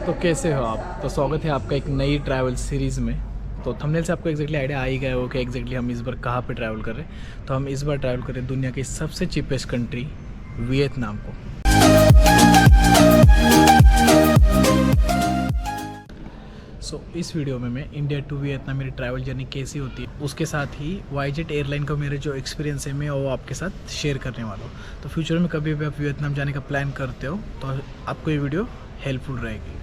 तो कैसे हो आप। तो स्वागत है आपका एक नई ट्रैवल सीरीज़ में। तो थंबनेल से आपको एग्जैक्टली आइडिया आ ही गया हो कि एग्जैक्टली हम इस बार कहाँ पे ट्रैवल कर रहे हैं। तो हम इस बार ट्रैवल कर रहे हैं दुनिया की सबसे चीपेस्ट कंट्री वियतनाम को। इस वीडियो में मैं इंडिया टू वियतनाम मेरी ट्रैवल जर्नी कैसी होती है, उसके साथ ही वाईजेट एयरलाइन का मेरे जो एक्सपीरियंस है मैं वो आपके साथ शेयर करने वाला हूँ। तो फ्यूचर में कभी भी आप वियतनाम जाने का प्लान करते हो तो आपको ये वीडियो हेल्पफुल रहेगी।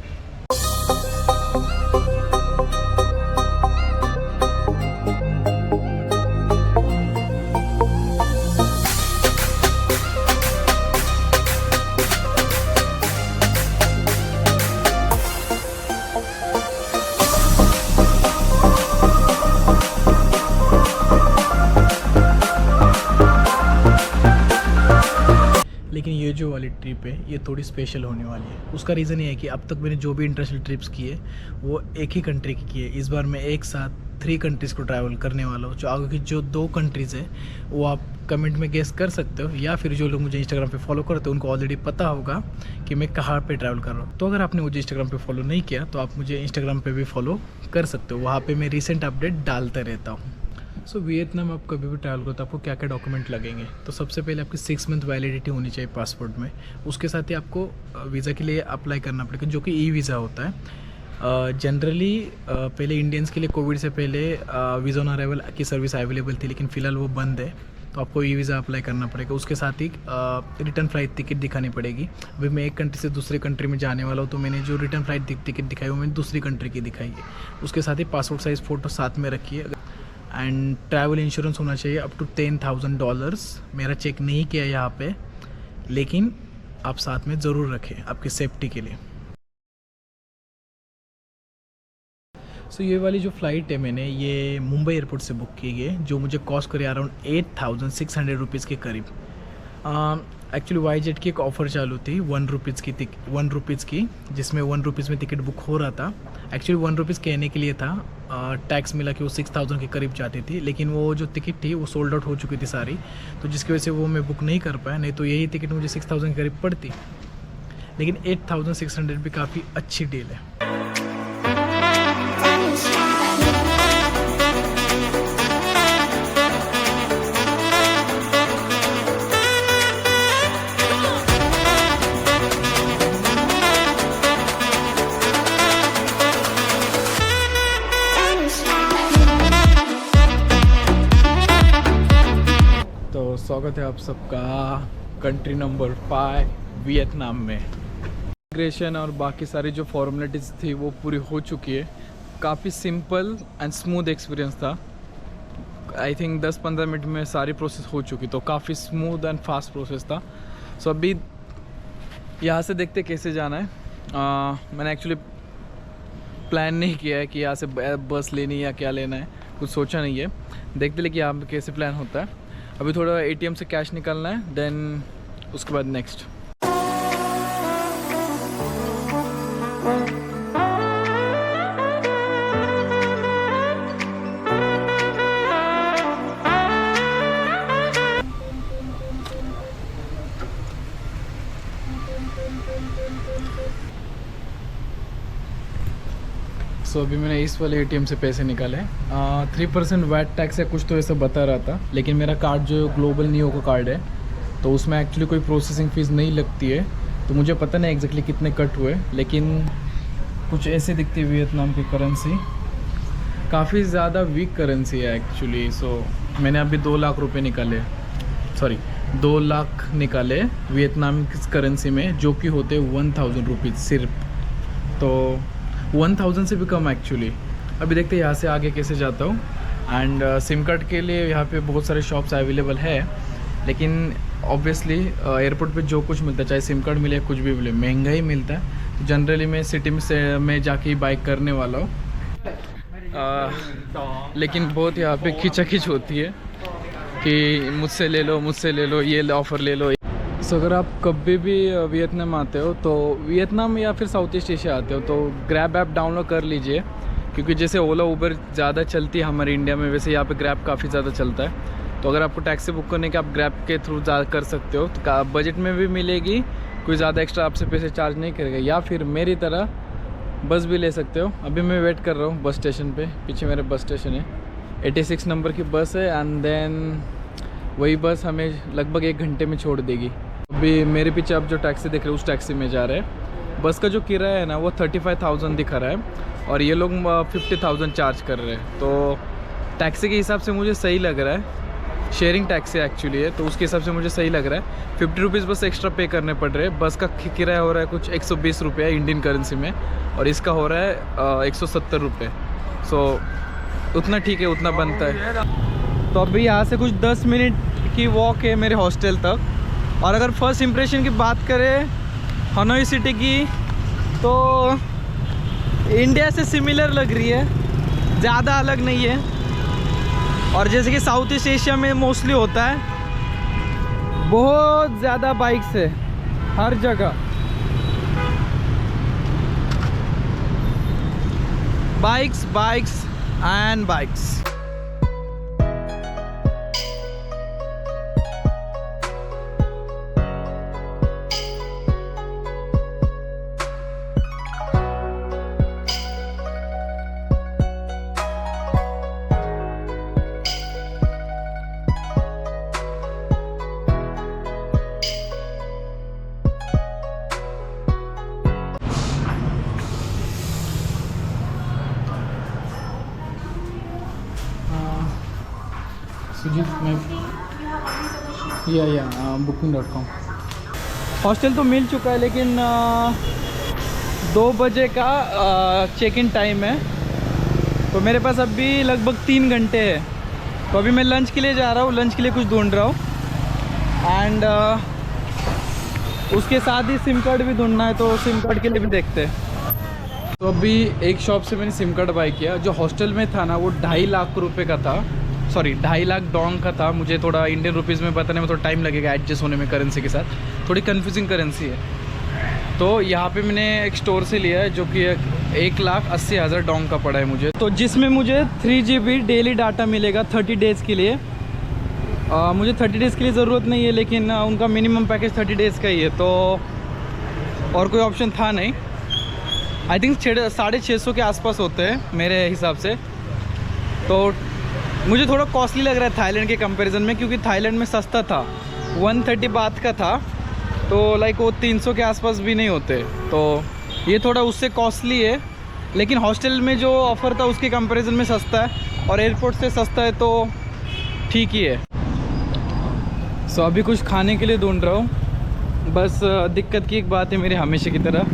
लेकिन ये जो वाली ट्रिप है ये थोड़ी स्पेशल होने वाली है। उसका रीज़न ये है कि अब तक मैंने जो भी इंटरनेशनल ट्रिप्स किए वो एक ही कंट्री की है। इस बार मैं एक साथ 3 कंट्रीज़ को ट्रैवल करने वाला हूँ। जो आगे की जो 2 कंट्रीज़ है वो आप कमेंट में गेस कर सकते हो, या फिर जो लोग मुझे इंस्टाग्राम पे फॉलो करते हो उनको ऑलरेडी पता होगा कि मैं कहाँ पे ट्रैवल कर रहा हूँ। तो अगर आपने मुझे इंस्टाग्राम पे फॉलो नहीं किया तो आप मुझे इंस्टाग्राम पे भी फॉलो कर सकते हो, वहाँ पे मैं रिसेंट अपडेट डालता रहता हूँ। वियतनाम आप कभी भी ट्रैवल करो तो आपको क्या क्या डॉक्यूमेंट लगेंगे। तो सबसे पहले आपकी 6 मंथ वैलिडिटी होनी चाहिए पासपोर्ट में। उसके साथ ही आपको वीज़ा के लिए अप्लाई करना पड़ेगा जो कि ई वीज़ा होता है। जनरली पहले इंडियंस के लिए कोविड से पहले वीज़ा ऑन अराइवल की सर्विस अवेलेबल थी, लेकिन फ़िलहाल वो बंद है। तो आपको ई वीज़ा अप्लाई करना पड़ेगा। उसके साथ ही रिटर्न फ्लाइट टिकट दिखानी पड़ेगी। अभी मैं एक कंट्री से दूसरे कंट्री में जाने वाला हूँ तो मैंने जो रिटर्न फ्लाइट टिकट दिखाई वो मैंने दूसरी कंट्री की दिखाई है। उसके साथ ही पासपोर्ट साइज़ फ़ोटो साथ में रखिए। एंड ट्रैवल इंश्योरेंस होना चाहिए अप टू $10,000। मेरा चेक नहीं किया यहाँ पे, लेकिन आप साथ में ज़रूर रखें आपकी सेफ्टी के लिए। ये वाली जो फ़्लाइट है मैंने ये मुंबई एयरपोर्ट से बुक की है, जो मुझे कॉस्ट करे अराउंड 8,600 रुपीज़ के करीब। एक्चुअली वाईजेट की एक ऑफ़र चालू थी 1 रुपीज़ की, जिसमें 1 रुपीज़ में टिकट बुक हो रहा था। एक्चुअली 1 रुपीज़ कहने के लिए था, टैक्स मिला कि वो 6,000 के करीब जाती थी, लेकिन वो जो टिकट थी वो सोल्ड आउट हो चुकी थी सारी, तो जिसकी वजह से वो मैं बुक नहीं कर पाया। नहीं तो यही टिकट मुझे 6,000 के करीब पड़ती, लेकिन 8,600 भी काफ़ी अच्छी डील है। स्वागत है आप सबका कंट्री नंबर 5 वियतनाम में। इमिग्रेशन और बाकी सारी जो फॉर्मेलिटीज़ थी वो पूरी हो चुकी है। काफ़ी सिंपल एंड स्मूथ एक्सपीरियंस था। आई थिंक 10-15 मिनट में सारी प्रोसेस हो चुकी, तो काफ़ी स्मूथ एंड फास्ट प्रोसेस था। अभी यहाँ से देखते कैसे जाना है। मैंने एक्चुअली प्लान नहीं किया है कि यहाँ से बस लेनी है या क्या लेना है, कुछ सोचा नहीं है। देखते लेकिन यहाँ पे कैसे प्लान होता है। अभी थोड़ा ATM से कैश निकालना है, देन उसके बाद नेक्स्ट। अभी मैंने इस वाले ATM से पैसे निकाले। 3% वैट टैक्स या कुछ तो ऐसा बता रहा था, लेकिन मेरा कार्ड जो ग्लोबल नियो का कार्ड है तो उसमें एक्चुअली कोई प्रोसेसिंग फ़ीस नहीं लगती है। तो मुझे पता नहीं एग्जैक्टली कितने कट हुए, लेकिन कुछ ऐसे दिखती है वियतनाम की करेंसी। काफ़ी ज़्यादा वीक करेंसी है एक्चुअली। मैंने अभी 2 लाख रुपये निकाले, 2 लाख निकाले वियतनाम की करेंसी में, जो कि होते 1,000 रुपीज़ सिर्फ। तो 1,000 से भी कम एक्चुअली। अभी देखते हैं यहाँ से आगे कैसे जाता हूँ। एंड सिम कार्ड के लिए यहाँ पे बहुत सारे शॉप्स अवेलेबल है, लेकिन ऑब्वियसली एयरपोर्ट पे जो कुछ मिलता है, चाहे सिम कार्ड मिले कुछ भी मिले, महंगा ही मिलता है। तो जनरली मैं सिटी में से मैं जाके ही बाइक करने वाला हूँ। लेकिन बहुत यहाँ पे खिंचाखिंच होती है कि मुझसे ले लो, ये ऑफ़र ले लो। अगर आप कभी भी वियतनाम आते हो तो वियतनाम या फिर साउथ ईस्ट एशिया आते हो तो ग्रैब ऐप डाउनलोड कर लीजिए, क्योंकि जैसे ओला उबर ज़्यादा चलती है हमारे इंडिया में, वैसे यहाँ पे ग्रैब काफ़ी ज़्यादा चलता है। तो अगर आपको टैक्सी बुक करने के आप ग्रैब के थ्रू कर सकते हो, तो बजट में भी मिलेगी, कोई ज़्यादा एक्स्ट्रा आपसे पैसे चार्ज नहीं करेगा। या फिर मेरी तरह बस भी ले सकते हो। अभी मैं वेट कर रहा हूँ बस स्टेशन पे, पीछे मेरे बस स्टेशन है, 86 नंबर की बस है एंड देन वही बस हमें लगभग 1 घंटे में छोड़ देगी। अभी मेरे पीछे आप जो टैक्सी देख रहे हो उस टैक्सी में जा रहे हैं। बस का जो किराया है ना वो 35,000 दिखा रहा है और ये लोग 50,000 चार्ज कर रहे हैं। तो टैक्सी के हिसाब से मुझे सही लग रहा है, शेयरिंग टैक्सी एक्चुअली है तो उसके हिसाब से मुझे सही लग रहा है। 50 रुपीज़ बस एक्स्ट्रा पे करने पड़ रहे हैं। बस का किराया हो रहा है कुछ 120 रुपये इंडियन करेंसी में और इसका हो रहा है 170 रुपये। सो उतना ठीक है, उतना बनता है। तो अभी यहाँ से कुछ 10 मिनट की वॉक है मेरे हॉस्टल तक। और अगर फर्स्ट इम्प्रेशन की बात करें हनोई सिटी की तो इंडिया से सिमिलर लग रही है, ज़्यादा अलग नहीं है। और जैसे कि साउथ ईस्ट एशिया में मोस्टली होता है, बहुत ज़्यादा बाइक्स है हर जगह, bikes bikes and bikes. Sujit मैं या booking.com। हॉस्टल तो मिल चुका है लेकिन 2 बजे का चेक इन टाइम है, तो मेरे पास अभी लगभग 3 घंटे है। तो अभी मैं लंच के लिए जा रहा हूँ, लंच के लिए कुछ ढूंढ रहा हूँ एंड उसके साथ ही सिम कार्ड भी ढूंढना है, तो सिम कार्ड के लिए भी देखते हैं। तो अभी एक शॉप से मैंने सिम कार्ड बाई किया। जो हॉस्टल में था ना वो 2.5 लाख रुपए का था, सॉरी 2.5 लाख डोंग का था। मुझे थोड़ा इंडियन रुपीज़ में बताने में थोड़ा टाइम लगेगा एडजस्ट होने में, करेंसी के साथ थोड़ी कन्फ्यूजिंग करेंसी है। तो यहाँ पे मैंने एक स्टोर से लिया है जो कि 1,80,000 डोंग का पड़ा है मुझे, तो जिसमें मुझे 3 GB डेली डाटा मिलेगा 30 डेज़ के लिए। मुझे 30 डेज़ के लिए ज़रूरत नहीं है लेकिन उनका मिनिमम पैकेज 30 डेज़ का ही है, तो और कोई ऑप्शन था नहीं। आई थिंक 650 के आसपास होते हैं मेरे हिसाब से। तो मुझे थोड़ा कॉस्टली लग रहा है थाईलैंड के कंपैरिजन में, क्योंकि थाईलैंड में सस्ता था, 130 बात का था, तो लाइक वो 300 के आसपास भी नहीं होते। तो ये थोड़ा उससे कॉस्टली है, लेकिन हॉस्टल में जो ऑफ़र था उसके कंपैरिजन में सस्ता है और एयरपोर्ट से सस्ता है, तो ठीक ही है। सो अभी कुछ खाने के लिए ढूंढ रहा हूँ। बस दिक्कत की एक बात है मेरी, हमेशा की तरह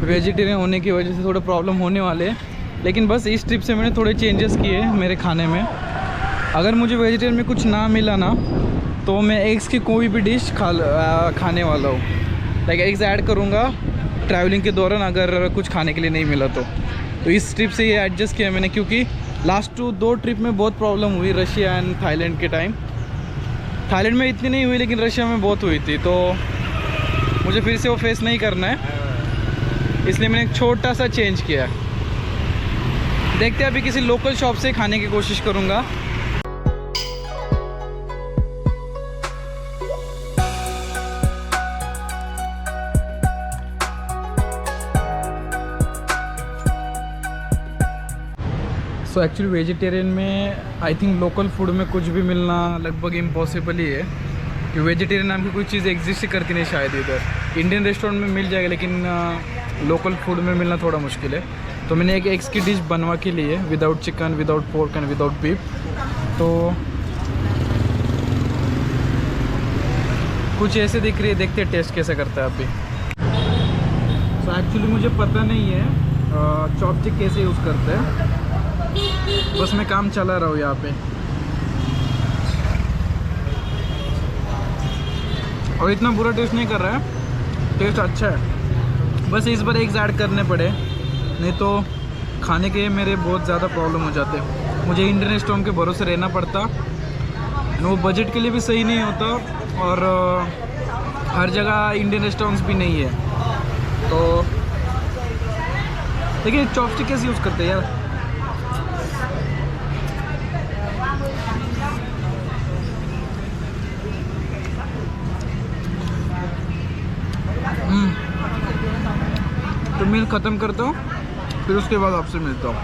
वेजिटेरियन होने की वजह से थोड़ा प्रॉब्लम होने वाले हैं, लेकिन बस इस ट्रिप से मैंने थोड़े चेंजेस किए मेरे खाने में। अगर मुझे वेजिटेरियन में कुछ ना मिला ना तो मैं एग्स की कोई भी डिश खाने वाला हूँ, लाइक एग्स ऐड करूँगा ट्रैवलिंग के दौरान अगर कुछ खाने के लिए नहीं मिला तो इस ट्रिप से ये एडजस्ट किया मैंने, क्योंकि लास्ट 2 ट्रिप में बहुत प्रॉब्लम हुई, रशिया एंड थाईलैंड के टाइम। थाईलैंड में इतनी नहीं हुई लेकिन रशिया में बहुत हुई थी, तो मुझे फिर से वो फेस नहीं करना है, इसलिए मैंने एक छोटा सा चेंज किया है। देखते हैं, अभी किसी लोकल शॉप से खाने की कोशिश करूँगा। सो एक्चुअली वेजिटेरियन में आई थिंक लोकल फूड में कुछ भी मिलना लगभग इम्पॉसिबल ही है, कि वेजिटेरियन नाम की कोई चीज़ एग्जिस्ट ही करती नहीं शायद इधर। इंडियन रेस्टोरेंट में मिल जाएगा लेकिन लोकल फूड में मिलना थोड़ा मुश्किल है। तो मैंने एक एग्स की डिश बनवा के लिए, without chicken, without pork and without beef. तो कुछ ऐसे दिख रही है, देखते हैं टेस्ट कैसे करता है अभी। सो एक्चुअली मुझे पता नहीं है चॉपस्टिक कैसे यूज़ करते हैं, बस मैं काम चला रहा हूँ यहाँ पे। और इतना बुरा टेस्ट नहीं कर रहा है, टेस्ट अच्छा है, बस इस बार एग्स ऐड करने पड़े, नहीं तो खाने के मेरे बहुत ज़्यादा प्रॉब्लम हो जाते। मुझे इंडियन रेस्टोरेंट के भरोसे रहना पड़ता, वो बजट के लिए भी सही नहीं होता और हर जगह इंडियन रेस्टोरेंट्स भी नहीं है। तो देखिए चॉपस्टिक कैसे यूज़ करते हैं यार। तो मील ख़त्म करता हूँ फिर उसके बाद आपसे मिलता हूँ।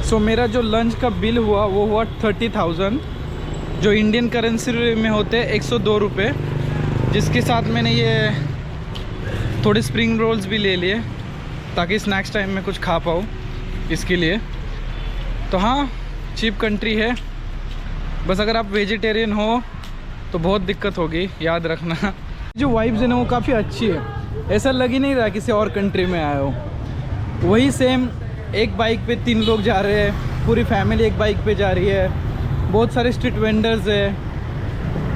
सो मेरा जो लंच का बिल हुआ वो हुआ 30,000, जो इंडियन करेंसी में होते हैं 102 रुपये, जिसके साथ मैंने ये थोड़े स्प्रिंग रोल्स भी ले लिए ताकि स्नैक्स टाइम में कुछ खा पाऊँ इसके लिए। तो हाँ, चीप कंट्री है, बस अगर आप वेजिटेरियन हो तो बहुत दिक्कत होगी, याद रखना। जो वाइब्स है ना वो काफ़ी अच्छी है, ऐसा लग ही नहीं रहा किसी और कंट्री में आए हो। वही सेम, एक बाइक पे 3 लोग जा रहे हैं, पूरी फैमिली एक बाइक पे जा रही है, बहुत सारे स्ट्रीट वेंडर्स है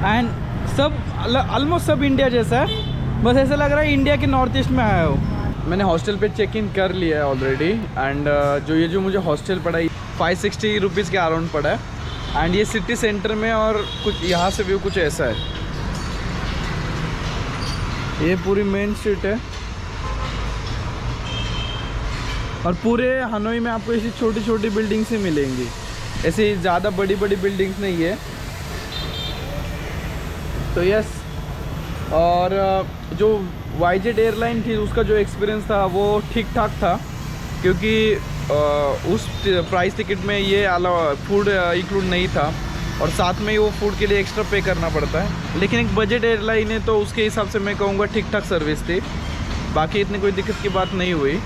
एंड सब ऑलमोस्ट सब इंडिया जैसा है, बस ऐसा लग रहा है इंडिया के नॉर्थ ईस्ट में आया हो। मैंने हॉस्टल पे चेक इन कर लिया है ऑलरेडी एंड जो मुझे हॉस्टल पड़ा 560 रुपीज़ के अराउंड पड़ा है एंड ये सिटी सेंटर में, और कुछ यहाँ से व्यू कुछ ऐसा है। ये पूरी मेन स्ट्रीट है और पूरे हनोई में आपको ऐसी छोटी छोटी बिल्डिंग्स ही मिलेंगी, ऐसी ज़्यादा बड़ी बड़ी बिल्डिंग्स नहीं है। तो यस, और जो वाईजेट एयरलाइन थी उसका जो एक्सपीरियंस था वो ठीक ठाक था, क्योंकि उस प्राइस टिकट में ये फूड इंक्लूड नहीं था और साथ में ही वो फूड के लिए एक्स्ट्रा पे करना पड़ता है। लेकिन एक बजट एयरलाइन है तो उसके हिसाब से मैं कहूँगा ठीक ठाक सर्विस थी, बाकी इतनी कोई दिक्कत की बात नहीं हुई।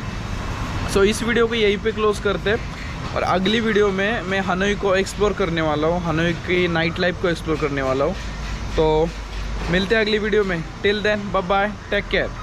सो इस वीडियो को यहीं पे क्लोज़ करते हैं और अगली वीडियो में मैं हनोई को एक्सप्लोर करने वाला हूँ, हनोई की नाइट लाइफ को एक्सप्लोर करने वाला हूँ। तो मिलते हैं अगली वीडियो में, till then bye bye, take care.